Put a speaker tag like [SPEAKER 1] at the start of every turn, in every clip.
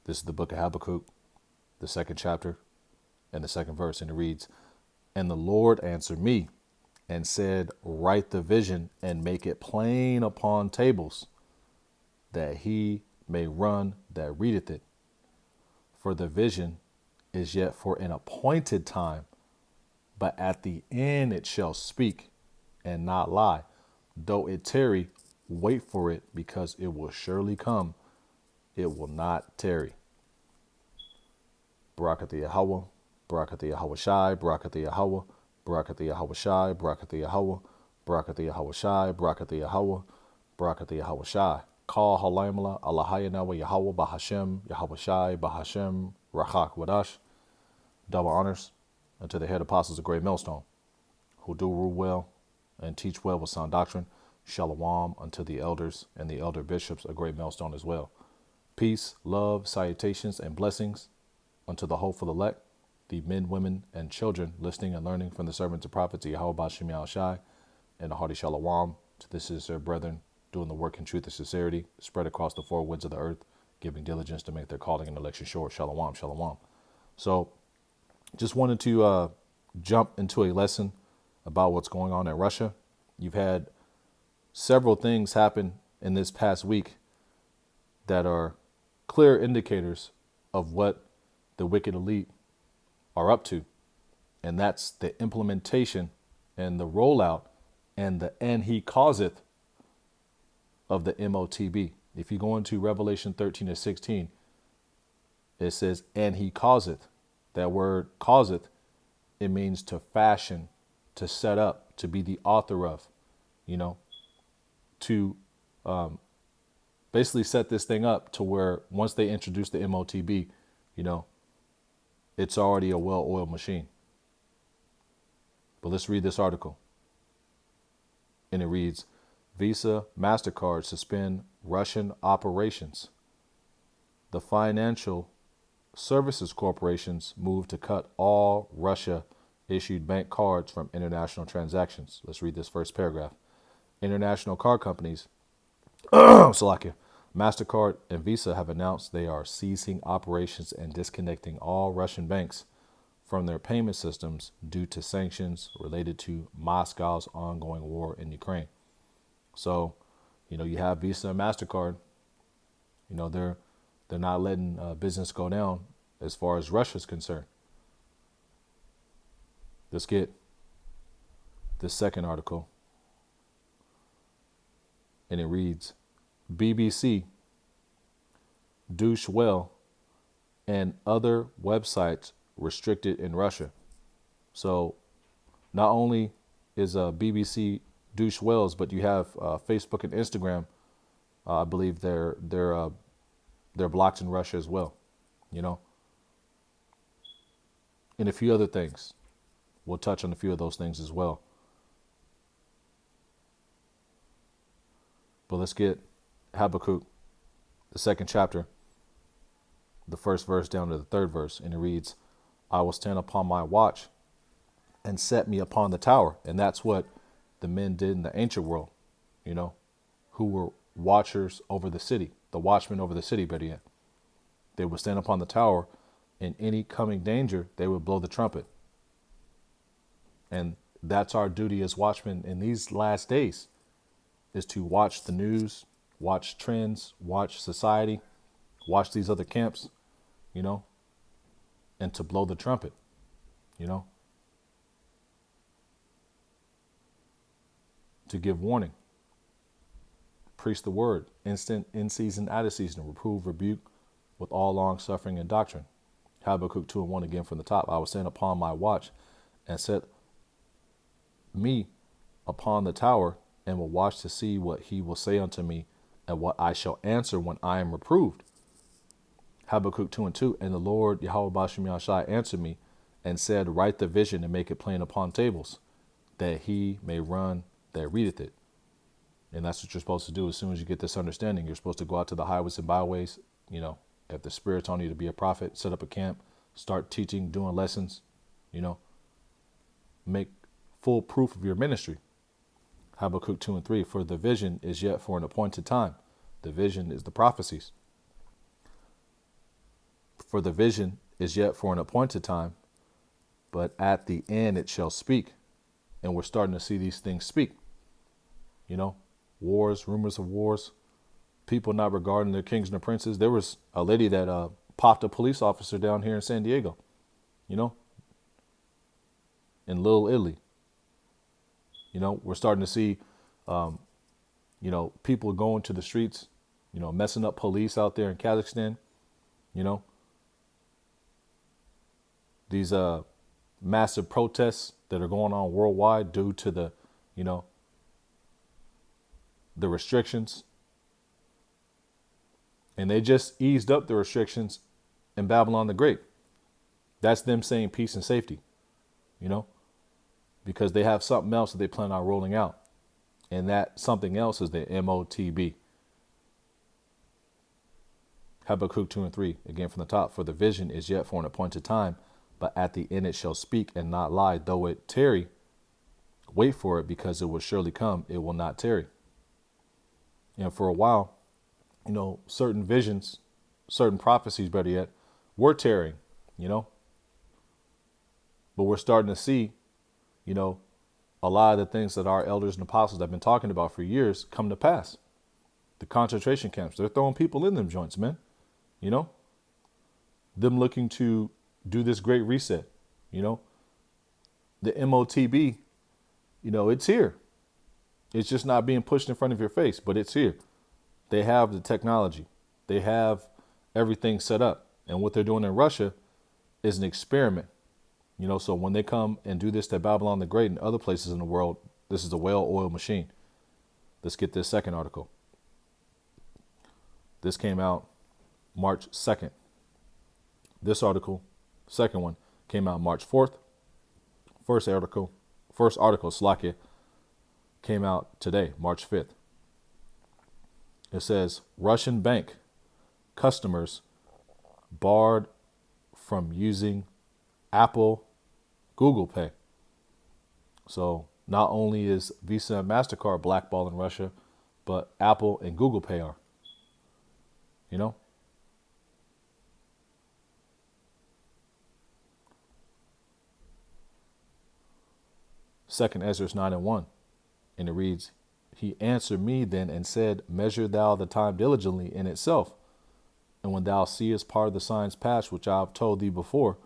[SPEAKER 1] This is the book of Habakkuk, the second chapter and the second verse. And it reads, "And the Lord answered me and said, write the vision and make it plain upon tables, that he may run that readeth it. For the vision is yet for an appointed time, but at the end it shall speak and not lie. Though it tarry, wait for it, because it will surely come. It will not tarry." Barakatha Yahweh, Barakatha Yahweh Shai, Barakatha Yahweh, Barakatha Yahweh Shai, Barakatha Yahweh, Barakatha Yahweh Shai, Barakatha Yahweh, Barakatha Yahweh Shai. Call Halamala, Allahayanawa Yahweh, Bahashem, Yahweh Shai, Bahashem, Rachak Wadash. Double honors unto the head apostles of Great Millstone, who do rule well and teach well with sound doctrine. Shalom unto the elders and the elder bishops of Great Millstone as well. Peace, love, salutations, and blessings unto the hopeful elect, the men, women, and children listening and learning from the servants and prophets of Yahweh Bashem Yahweh Shai, and a hearty shalom to the sincere brethren doing the work in truth and sincerity, spread across the four winds of the earth, giving diligence to make their calling and election sure. Shalom, shalom. So just wanted to jump into a lesson about what's going on in Russia. You've had several things happen in this past week that are clear indicators of what the wicked elite are up to. And that's the implementation and the rollout and the "and he causeth" of the MOTB. If you go into Revelation 13 and 16, it says, "and he causeth." That word causeth, it means to fashion, to set up, to be the author of, to basically set this thing up to where once they introduce the MOTB, it's already a well-oiled machine. But let's read this article. And it reads, Visa, MasterCard suspend Russian operations. The financial services corporations move to cut all Russia-issued bank cards from international transactions. Let's read this first paragraph. International card companies, Slovakia, MasterCard and Visa have announced they are ceasing operations and disconnecting all Russian banks from their payment systems due to sanctions related to Moscow's ongoing war in Ukraine. So, you have Visa and MasterCard, they're not letting business go down as far as Russia's concerned. Let's get this second article. And it reads, BBC, Deutsche Welle, and other websites restricted in Russia. So not only is BBC Deutsche Welles, but you have Facebook and Instagram. I believe they're blocked in Russia as well, and a few other things. We'll touch on a few of those things as well. But let's get Habakkuk, the second chapter, the first verse down to the third verse. And it reads, "I will stand upon my watch and set me upon the tower." And that's what the men did in the ancient world, who were watchers over the city, the watchmen over the city, better yet. They would stand upon the tower, and any coming danger, they would blow the trumpet. And that's our duty as watchmen in these last days, is to watch the news, watch trends, watch society, watch these other camps, and to blow the trumpet, to give warning, preach the word, instant, in season, out of season, reprove, rebuke with all long suffering and doctrine. Habakkuk 2 and 1 again from the top. "I will stand upon my watch and set me upon the tower, and will watch to see what he will say unto me, and what I shall answer when I am reproved." Habakkuk 2 and 2, "And the Lord Yahweh Bashem Yahshai answered me and said, write the vision and make it plain upon tables, that he may run that readeth it." And that's what you're supposed to do. As soon as you get this understanding, you're supposed to go out to the highways and byways, if the Spirit's on you to be a prophet, set up a camp, start teaching, doing lessons, make full proof of your ministry. Habakkuk 2 and 3, "For the vision is yet for an appointed time." The vision is the prophecies. For the vision is yet for an appointed time, but at the end it shall speak. And we're starting to see these things speak. You know, wars, rumors of wars, people not regarding their kings and their princes. There was a lady that popped a police officer down here in San Diego, you know, in Little Italy. You know, we're starting to see, people going to the streets, messing up police out there in Kazakhstan, you know, these massive protests that are going on worldwide due to the restrictions. And they just eased up the restrictions in Babylon the Great. That's them saying peace and safety, because they have something else that they plan on rolling out. And that something else is the MOTB. Habakkuk 2 and 3, again from the top. For the vision is yet for an appointed time, but at the end it shall speak and not lie. Though it tarry, wait for it, because it will surely come. It will not tarry. And for a while, certain visions, certain prophecies, better yet, were tarrying, But we're starting to see, a lot of the things that our elders and apostles have been talking about for years come to pass. The concentration camps, they're throwing people in them joints, man. Them looking to do this great reset, The MOTB, it's here. It's just not being pushed in front of your face, but it's here. They have the technology. They have everything set up. And what they're doing in Russia is an experiment. So when they come and do this to Babylon the Great and other places in the world, this is a well-oiled machine. Let's get this second article. This came out March 2nd. This article, second one, came out March 4th. First article, Slovakia, came out today, March 5th. It says, Russian bank customers barred from using Apple Google Pay. So not only is Visa and MasterCard blackballed in Russia, but Apple and Google Pay are. Second Ezra 9 and 1. And it reads, He answered me then and said, Measure thou the time diligently in itself. And when thou seest part of the signs past, which I have told thee before,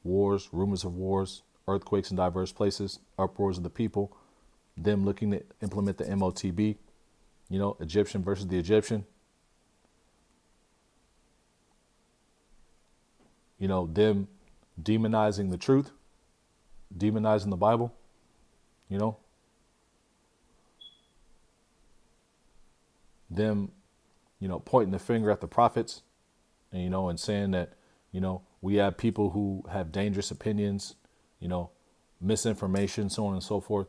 [SPEAKER 1] wars, rumors of wars, earthquakes in diverse places, uproars of the people, them looking to implement the MOTB, Egyptian versus the Egyptian, them demonizing the truth, demonizing the Bible, them, pointing the finger at the prophets and, and saying that, we have people who have dangerous opinions, misinformation, so on and so forth.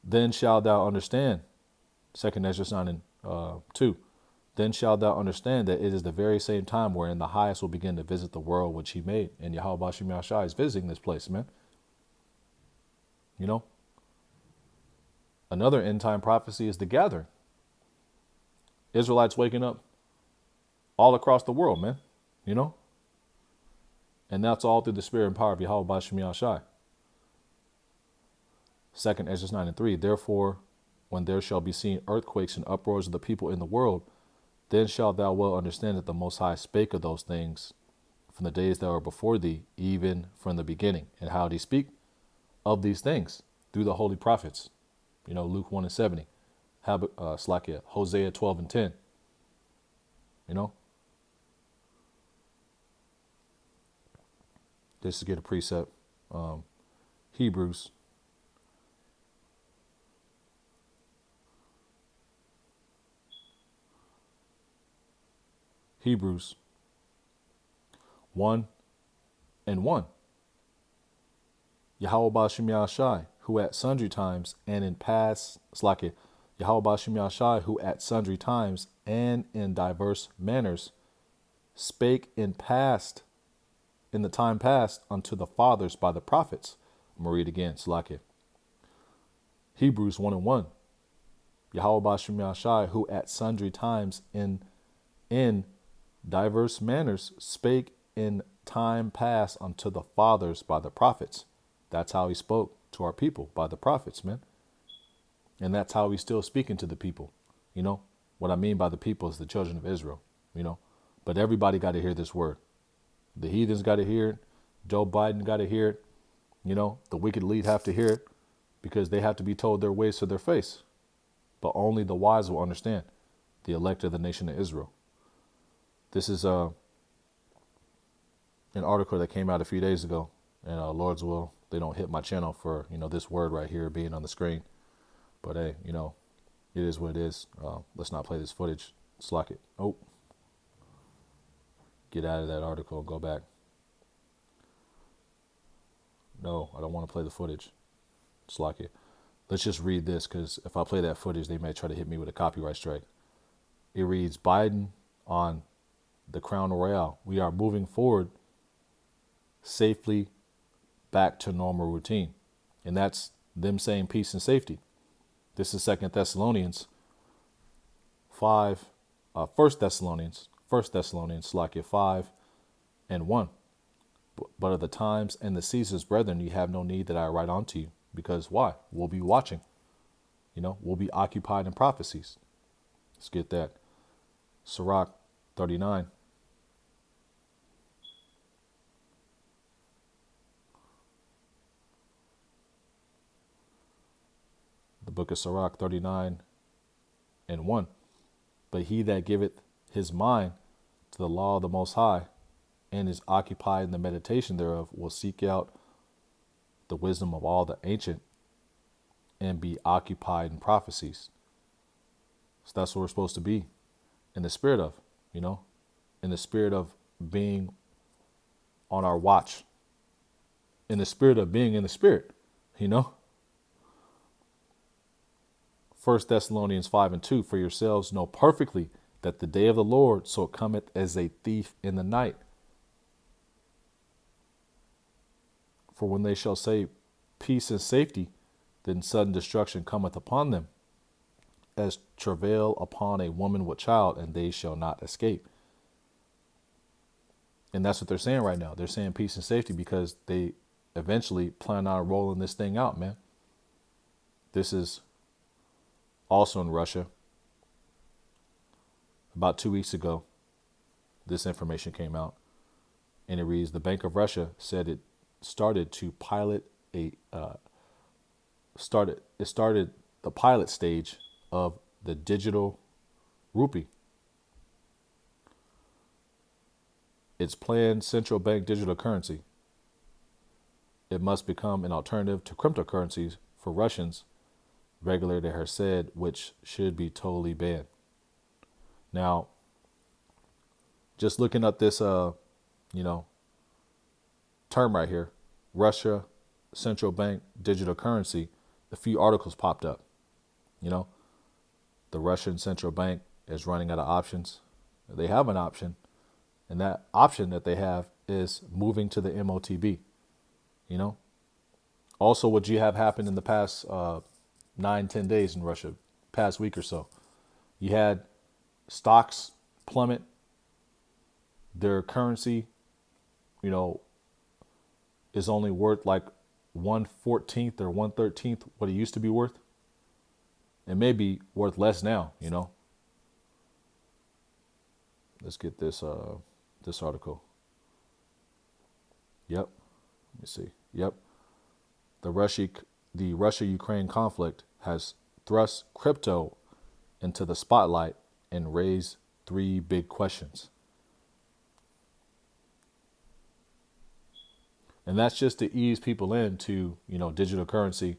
[SPEAKER 1] Then shalt thou understand, 2 Ezra 9 and 2, then shalt thou understand that it is the very same time wherein the highest will begin to visit the world which he made. And Yahweh Bashim Yahshai is visiting this place, man. Another end time prophecy is the gathering. Israelites waking up all across the world, man, and that's all through the spirit and power of Yahweh Bashim Yahshai. 2 Ezra 9 and 3. Therefore, when there shall be seen earthquakes and uproars of the people in the world, then shalt thou well understand that the Most High spake of those things from the days that were before thee, even from the beginning. And how did he speak of these things? Through the holy prophets. Luke 1 and 70. Hosea 12 and 10. Just to get a precept. Hebrews. Hebrews 1 and 1. Yahweh Bashim Yahshai, who at sundry times and in past, Yahweh Bashim Yahshai, who at sundry times and in diverse manners spake in the time past unto the fathers by the prophets. I'm going to read again, Hebrews 1 and 1. Yahweh Bashim Yahshai, who at sundry times in diverse manners spake in time past unto the fathers by the prophets. That's how he spoke to our people, by the prophets, man. And that's how he's still speaking to the people. You know, what I mean by the people is the children of Israel, you know. But everybody got to hear this word. The heathens got to hear it. Joe Biden got to hear it. You know, the wicked elite have to hear it because they have to be told their ways to their face. But only the wise will understand, the elect of the nation of Israel. This is an article that came out a few days ago, and Lord's will, they don't hit my channel for, you know, this word right here being on the screen. But hey, you know, it is what it is. Let's not play this footage. Slack it. Oh, get out of that article and go back. No, I don't want to play the footage. Slack it. Let's just read this, because if I play that footage, they may try to hit me with a copyright strike. It reads, Biden on the Crown Royale. We are moving forward safely back to normal routine. And that's them saying peace and safety. This is 2 Thessalonians 5, 1 Thessalonians, Slack it, 5 and 1. But of the times and the seasons, brethren, you have no need that I write unto you. Because why? We'll be watching. You know, we'll be occupied in prophecies. Let's get that. Sirach 39. The book of Sirach 39 and 1. But he that giveth his mind to the law of the Most High and is occupied in the meditation thereof will seek out the wisdom of all the ancient and be occupied in prophecies. So that's what we're supposed to be in the spirit of, you know, in the spirit of being on our watch, in the spirit of being in the spirit, you know. 1 Thessalonians 5 and 2, for yourselves know perfectly that the day of the Lord so cometh as a thief in the night. For when they shall say peace and safety, then sudden destruction cometh upon them, as travail upon a woman with child, and they shall not escape. And that's what they're saying right now. They're saying peace and safety because they eventually plan on rolling this thing out, man. This is also in Russia. About 2 weeks ago, this information came out, and it reads, the Bank of Russia said it started to pilot started the pilot stage of the digital rupee. Its planned central bank digital currency. It must become an alternative to cryptocurrencies for Russians, regulator has said, which should be totally banned. Now, just looking at this, term right here, Russia central bank digital currency, a few articles popped up. You know, the Russian central bank is running out of options. They have an option, and that option that they have is moving to the MOTB. You know, also what you have happened in the past 9-10 days in Russia, past week or so, you had stocks plummet, their currency, you know, is only worth like 1/14 or 1/13 what it used to be worth. It may be worth less now, you know. Let's get this this article. Yep. Let me see. Yep. The Russia-Ukraine conflict has thrust crypto into the spotlight and raised 3 big questions. And that's just to ease people into, you know, digital currency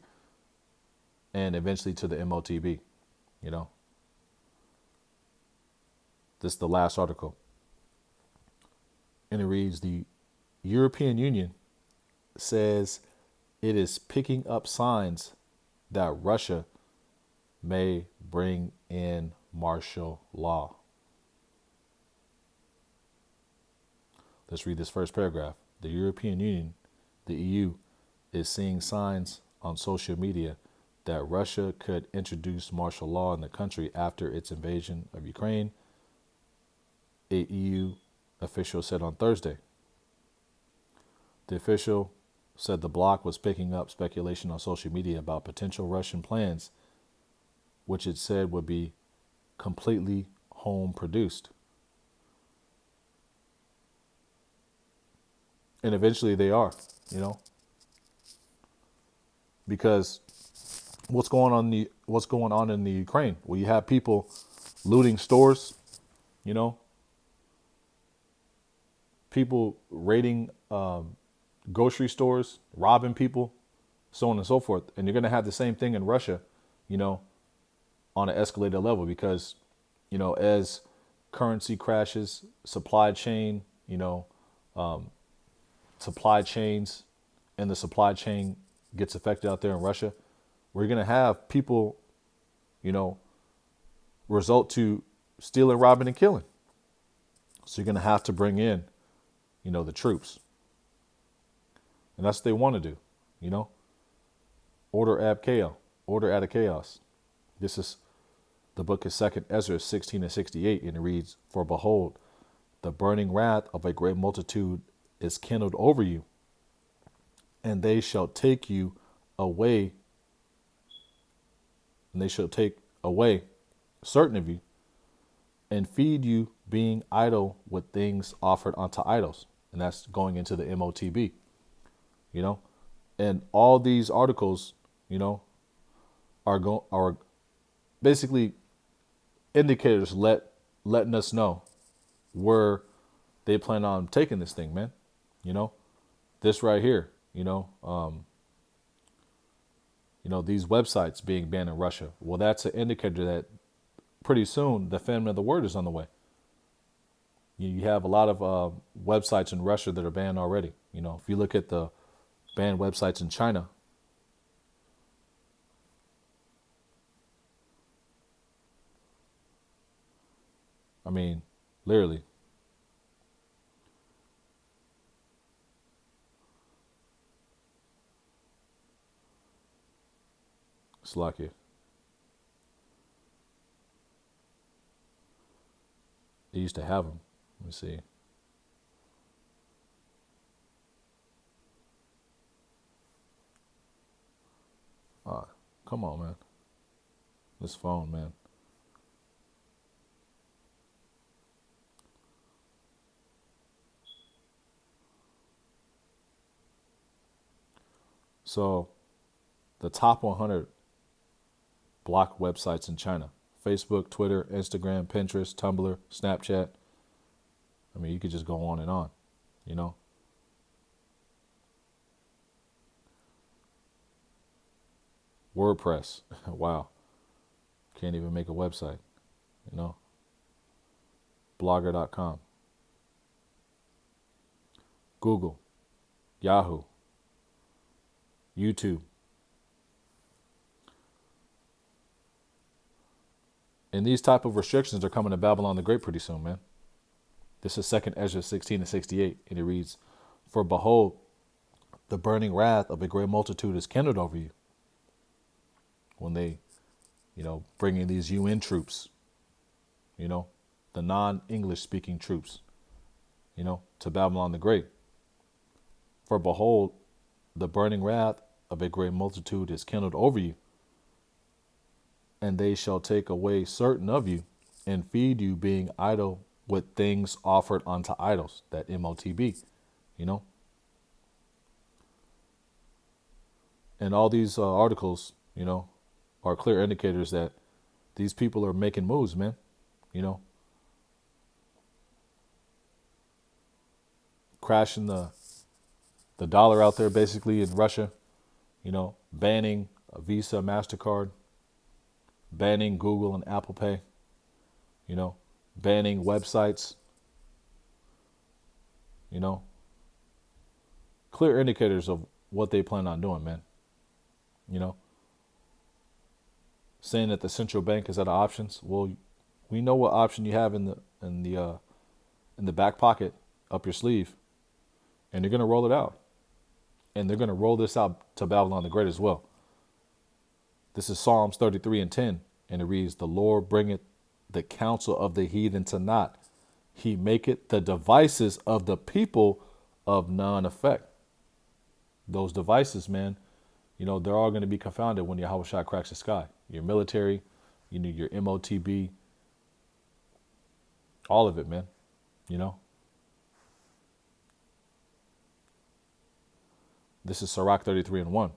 [SPEAKER 1] and eventually to the MOTB, you know. This is the last article. And it reads, the European Union says it is picking up signs that Russia may bring in martial law. Let's read this first paragraph. The European Union, the EU, is seeing signs on social media that Russia could introduce martial law in the country after its invasion of Ukraine, a EU official said on Thursday. The official said the bloc was picking up speculation on social media about potential Russian plans, which it said would be completely home produced. And eventually they are, you know, because what's going on in the Ukraine? Well, you have people looting stores, you know, people raiding grocery stores, robbing people, so on and so forth. And you're going to have the same thing in Russia, you know, on an escalated level because, you know, as currency crashes, supply chain, you know, supply chains and the supply chain gets affected out there in Russia, we're going to have people, you know, result to stealing, robbing, and killing. So you're going to have to bring in, you know, the troops. And that's what they want to do, you know. Order ab chaos, order out of chaos. This is the book of 2 Ezra 16 and 68, and it reads, "For behold, the burning wrath of a great multitude is kindled over you, and they shall take you away, and they shall take away certain of you, and feed you, being idle with things offered unto idols." And that's going into the MOTB, you know. And all these articles, you know, are basically indicators letting us know where they plan on taking this thing, man. You know, this right here, you know, these websites being banned in Russia. Well, that's an indicator that pretty soon the famine of the word is on the way. You have a lot of websites in Russia that are banned already. You know, if you look at the banned websites in China, I mean, literally. It's like it. They used to have them. Let me see. Come on, man. This phone, man. So, the top 100 blocked websites in China: Facebook, Twitter, Instagram, Pinterest, Tumblr, Snapchat. I mean, you could just go on and on, you know. WordPress. Wow. Can't even make a website, you know. Blogger.com. Google, Yahoo, YouTube. And these type of restrictions are coming to Babylon the Great pretty soon, man. This is 2 Ezra 16 and 68, and it reads, "For behold, the burning wrath of a great multitude is kindled over you." When they, you know, bring in these UN troops, you know, the non-English speaking troops, you know, to Babylon the Great. "For behold, the burning wrath of a great multitude is kindled over you, and they shall take away certain of you, and feed you, being idle with things offered unto idols." That MOTB, you know. And all these articles, you know, are clear indicators that these people are making moves, man. You know, crashing the dollar out there basically in Russia, you know, banning Visa, MasterCard, banning Google and Apple Pay, you know, banning websites, you know, clear indicators of what they plan on doing, man. You know, saying that the central bank is out of options. Well, we know what option you have in the back pocket up your sleeve, and they're gonna roll it out, and they're gonna roll this out to Babylon the Great as well. This is Psalms 33 and 10. And it reads, the Lord bringeth the counsel of the heathen to naught. He maketh the devices of the people of none effect. Those devices, man, they're all going to be confounded when Yahweh Shai cracks the sky. Your military, your MOTB, all of it, man. This is Sirach 33 and 1.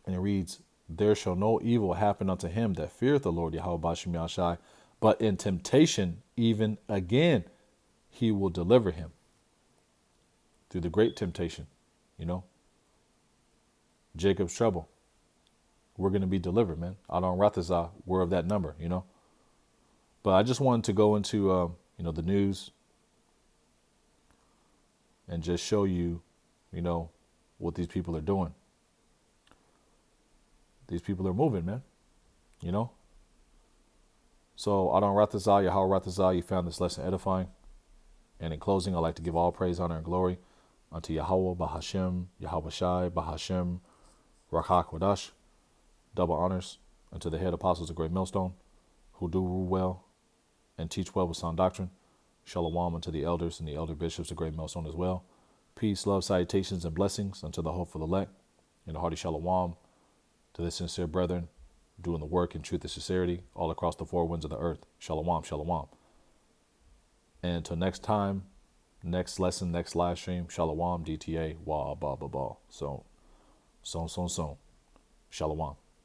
[SPEAKER 1] And it reads, there shall no evil happen unto him that feareth the Lord Yahweh Bashim Yahshai, but in temptation, even again, he will deliver him. Through the great temptation, Jacob's trouble. We're going to be delivered, man. Adon Rathazah, we're of that number, But I just wanted to go into, the news and just show you, what these people are doing. These people are moving, man, So Adon Rathazah, Yahweh Rathazah, you found this lesson edifying. And in closing, I'd like to give all praise, honor, and glory unto Yahweh, Bahashem, Yahweh Shai, Bahashem, Rakha Kwadash. Double honors unto the head apostles of Great Millstone, who do rule well and teach well with sound doctrine. Shalom unto the elders and the elder bishops of Great Millstone as well. Peace, love, salutations, and blessings unto the hopeful elect. And a hearty shalom to the sincere brethren doing the work in truth and sincerity all across the four winds of the earth. Shalom, shalom. And until next time, next lesson, next live stream, shalom, DTA, wah, ba, ba, ba. So. Shalom.